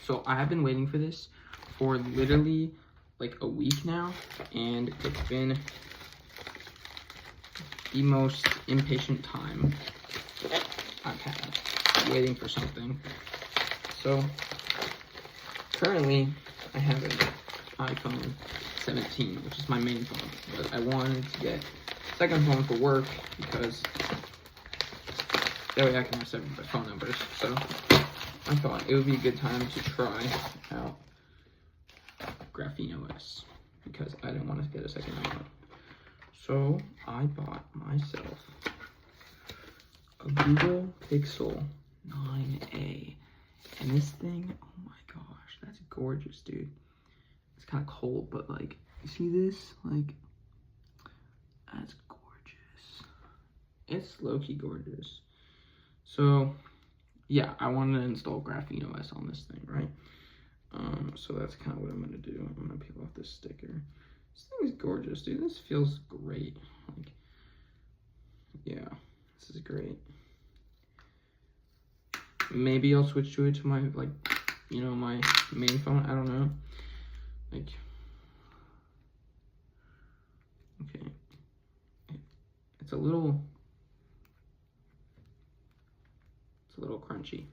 So I have been waiting for this for literally like a week now, and it's been the most impatient time I've had waiting for something. So currently I have an iPhone 17, which is my main phone, but I wanted to get a second phone for work because that way I can have separate phone numbers. So I thought it would be a good time to try out Graphene OS because I didn't want to get a second phone. So I bought myself a Google Pixel 9a, and this thing, oh my gosh, that's gorgeous, dude. It's kind of cold, but like, you see this? Like, that's gorgeous. It's low-key gorgeous. So yeah, I wanted to install Graphene OS on this thing, right? So that's kind of what I'm gonna do. I'm gonna peel off this sticker. This thing is gorgeous, dude. This feels great. Like, yeah, this is great. Maybe I'll switch to it to my, like, you know, my main phone. I don't know. Like, okay. It's a little crunchy.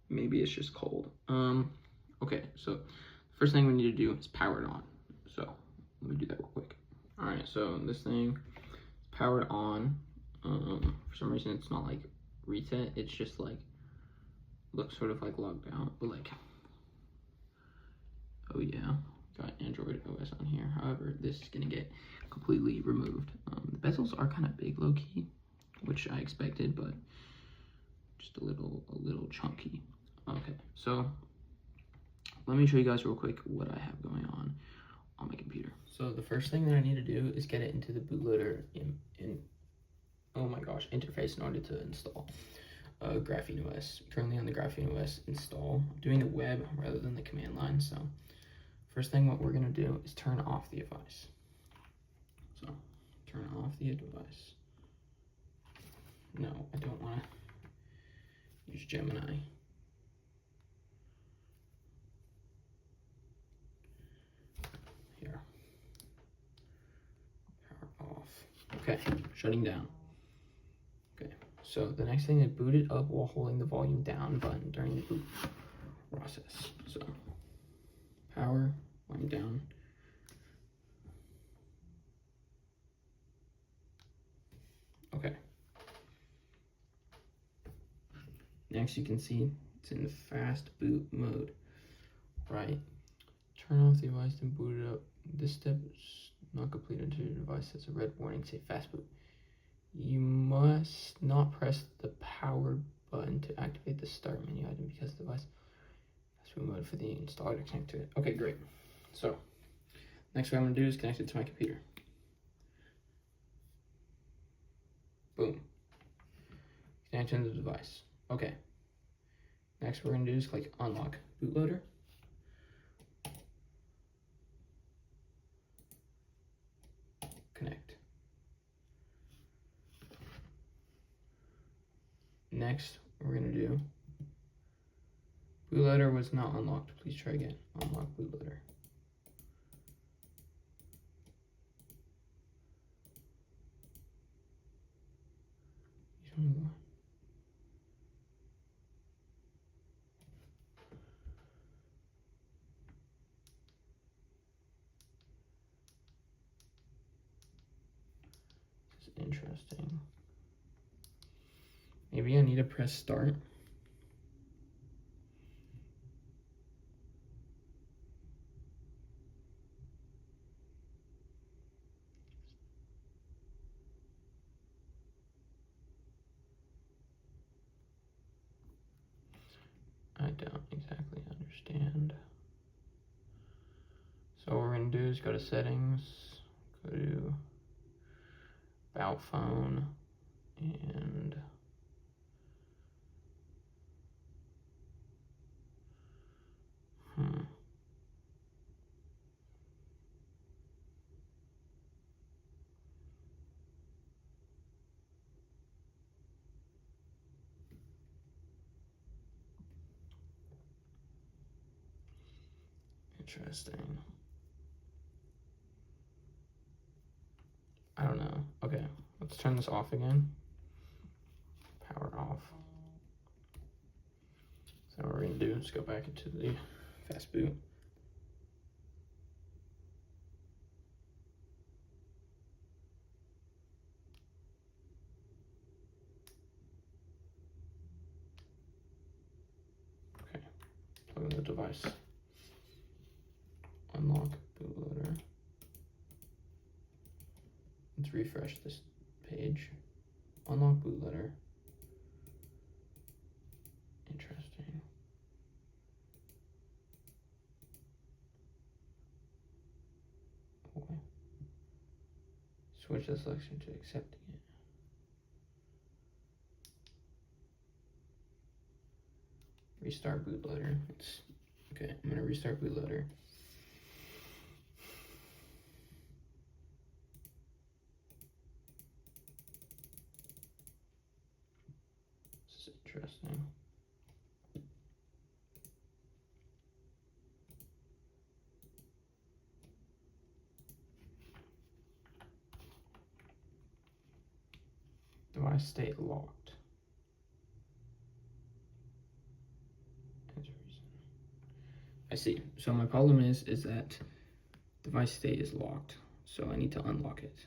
Maybe it's just cold. Okay, so first thing we need to do is power it on. So let me do that real quick. All right, so this thing is powered on. For some reason it's not like reset. It's just like looks sort of like logged out, but like, oh yeah, got Android OS on here. However, this is gonna get completely removed. The bezels are kind of big, low key, which I expected, but just a little chunky. Okay, so let me show you guys real quick what I have going on my computer. So the first thing that I need to do is get it into the bootloader in oh my gosh, interface in order to install Graphene OS. Currently on the Graphene OS install. I'm doing the web rather than the command line. So first thing what we're gonna do is turn off the device. So turn off the device. No, I don't wanna use Gemini. Here. Power off. Okay, shutting down. Okay, so the next thing is boot it up while holding the volume down button during the boot process. So power, volume down. Okay. Next you can see it's in the fast boot mode, right? Turn off the device and boot it up. This step is not completed until your device has a red warning say fast boot. You must not press the power button to activate the start menu item because the device has boot mode for the installer to connect to it. Okay, great. So next what I'm gonna do is connect it to my computer. Boom. Connect to the device. Okay. Next we're gonna do is click unlock bootloader. Connect. Next we're gonna do bootloader was not unlocked. Please try again. Unlock bootloader. This is interesting. Maybe I need to press start. I don't exactly understand. So what we're gonna do is go to settings, go to about phone, and Interesting. I don't know. Okay, let's turn this off again. Power off. So what we're gonna do is go back into the fast boot. Okay, plug in the device. Unlock bootloader. Let's refresh this page. Unlock bootloader. Interesting. Okay. Switch the selection to accepting it. Restart bootloader. Okay, I'm gonna restart bootloader. This is interesting. Device state locked. I see. So my problem is that device state is locked. So I need to unlock it.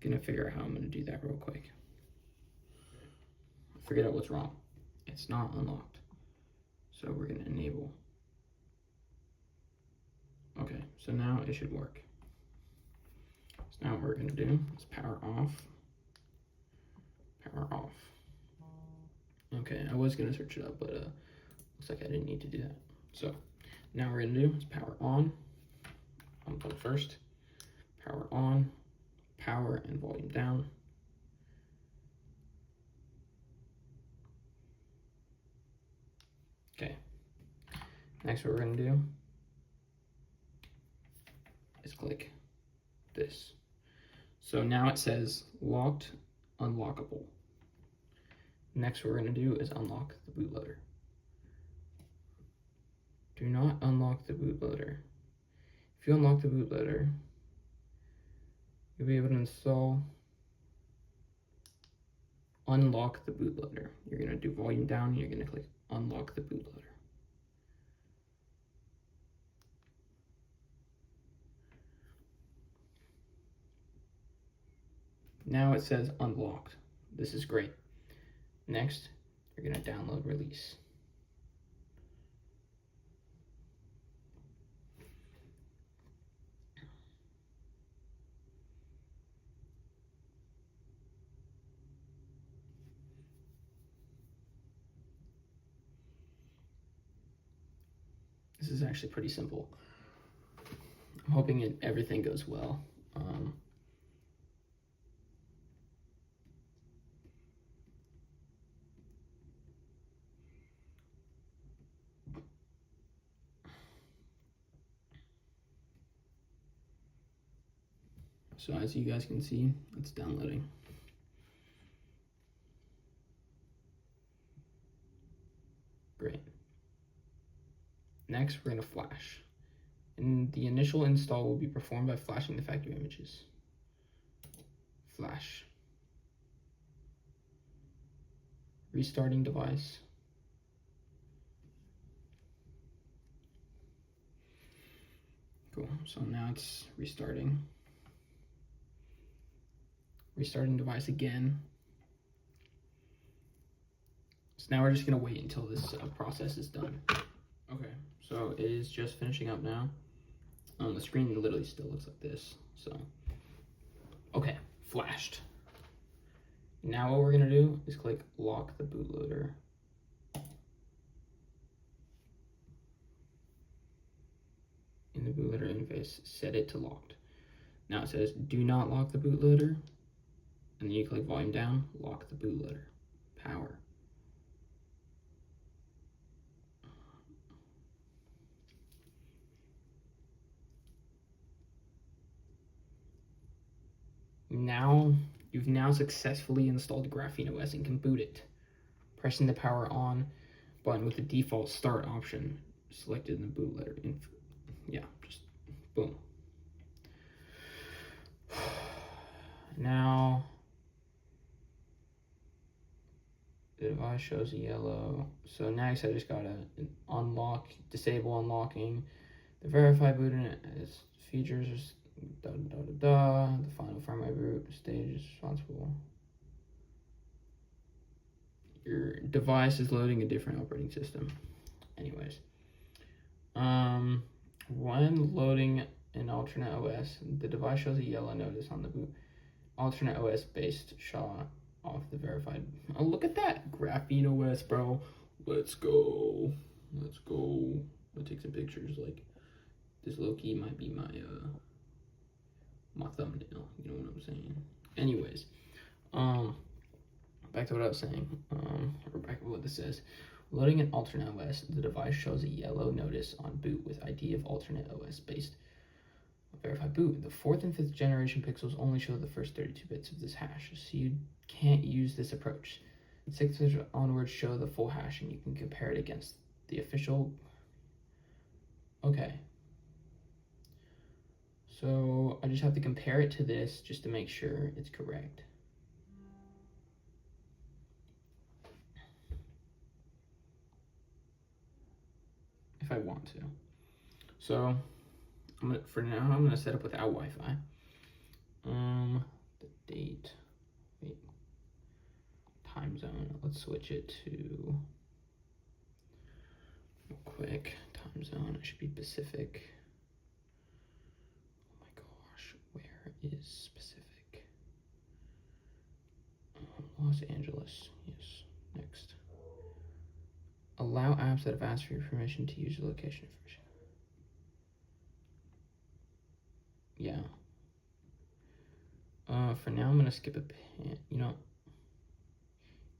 Gonna figure out how I'm gonna do that real quick. Figured out what's wrong. It's not unlocked. So we're gonna enable. Okay, so now it should work. So now what we're gonna do is power off. Power off. Okay, I was gonna search it up, but looks like I didn't need to do that. So now we're gonna do is power on. Unplug first. Power on. Power and volume down. Okay. Next, what we're gonna do is click this. So now it says locked, unlockable. Next, what we're gonna do is unlock the bootloader. Do not unlock the bootloader. If you unlock the bootloader, you'll be able to unlock the bootloader. You're gonna do volume down and you're gonna click unlock the bootloader. Now it says unlocked. This is great. Next, you're gonna download release. This is actually pretty simple. I'm hoping everything goes well. So as you guys can see, it's downloading. Great. Next, we're gonna flash. And the initial install will be performed by flashing the factory images. Flash. Restarting device. Cool, so now it's restarting. Restarting device again. So now we're just gonna wait until this process is done. Okay, so it is just finishing up now. The screen literally still looks like this, so. Okay, flashed. Now what we're gonna do is click lock the bootloader. In the bootloader interface, set it to locked. Now it says do not lock the bootloader, and then you click volume down, lock the bootloader. Power. Now, you've now successfully installed Graphene OS and can boot it. Pressing the power on button with the default start option selected in the boot letter. Yeah, just boom. Now the device shows a yellow. So next I just gotta unlock, disable unlocking. The verify boot in its features is the final firmware boot stage is responsible. Your device is loading a different operating system. Anyways, when loading an alternate OS, the device shows a yellow notice on the boot. Alternate OS based shot off the verified. Oh, look at that Graphene OS, bro. Let's go. Let's go. I'll take some pictures. Like this low key might be my my thumbnail. You know what I'm saying? Anyways, back to what I was saying. Or back to what this says. Loading an alternate OS, the device shows a yellow notice on boot with ID of alternate OS based verified boot. The 4th and 5th generation pixels only show the first 32 bits of this hash, so you can't use this approach. 6th onwards show the full hash, and you can compare it against the official. Okay. So I just have to compare it to this just to make sure it's correct. If I want to. So for now, I'm gonna set up without Wi-Fi. The date, wait, time zone. Let's switch it to real quick. Time zone. I should be Pacific. Oh my gosh, where is Pacific? Los Angeles. Yes. Next. Allow apps that have asked for your permission to use your location information. Yeah. For now, I'm gonna skip a pin. You know.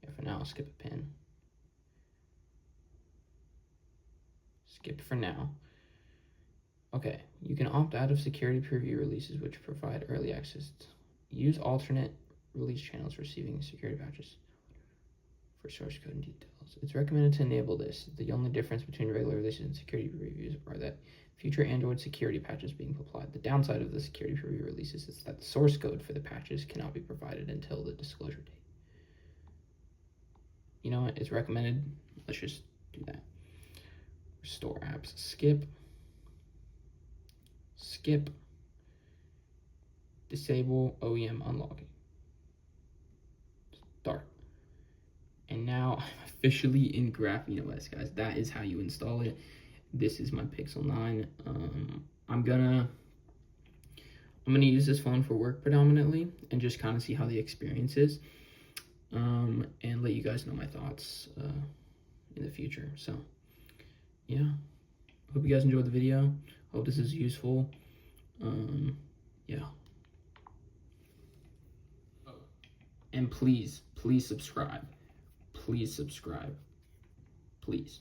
Yeah, for now, I'll skip a pin. Skip for now. Okay, you can opt out of security preview releases which provide early access. Use alternate release channels receiving security patches for source code and details. It's recommended to enable this. The only difference between regular releases and security previews are that future Android security patches being applied. The downside of the security preview releases is that the source code for the patches cannot be provided until the disclosure date. You know what? It's recommended. Let's just do that. Restore apps. Skip. Skip. Disable OEM unlocking. Start. And now I'm officially in Graphene OS, guys. That is how you install it. This is my Pixel 9. I'm gonna use this phone for work predominantly and just kind of see how the experience is, and let you guys know my thoughts in the future. So yeah, hope you guys enjoyed the video. Hope this is useful. Yeah, and please subscribe. Please subscribe. Please.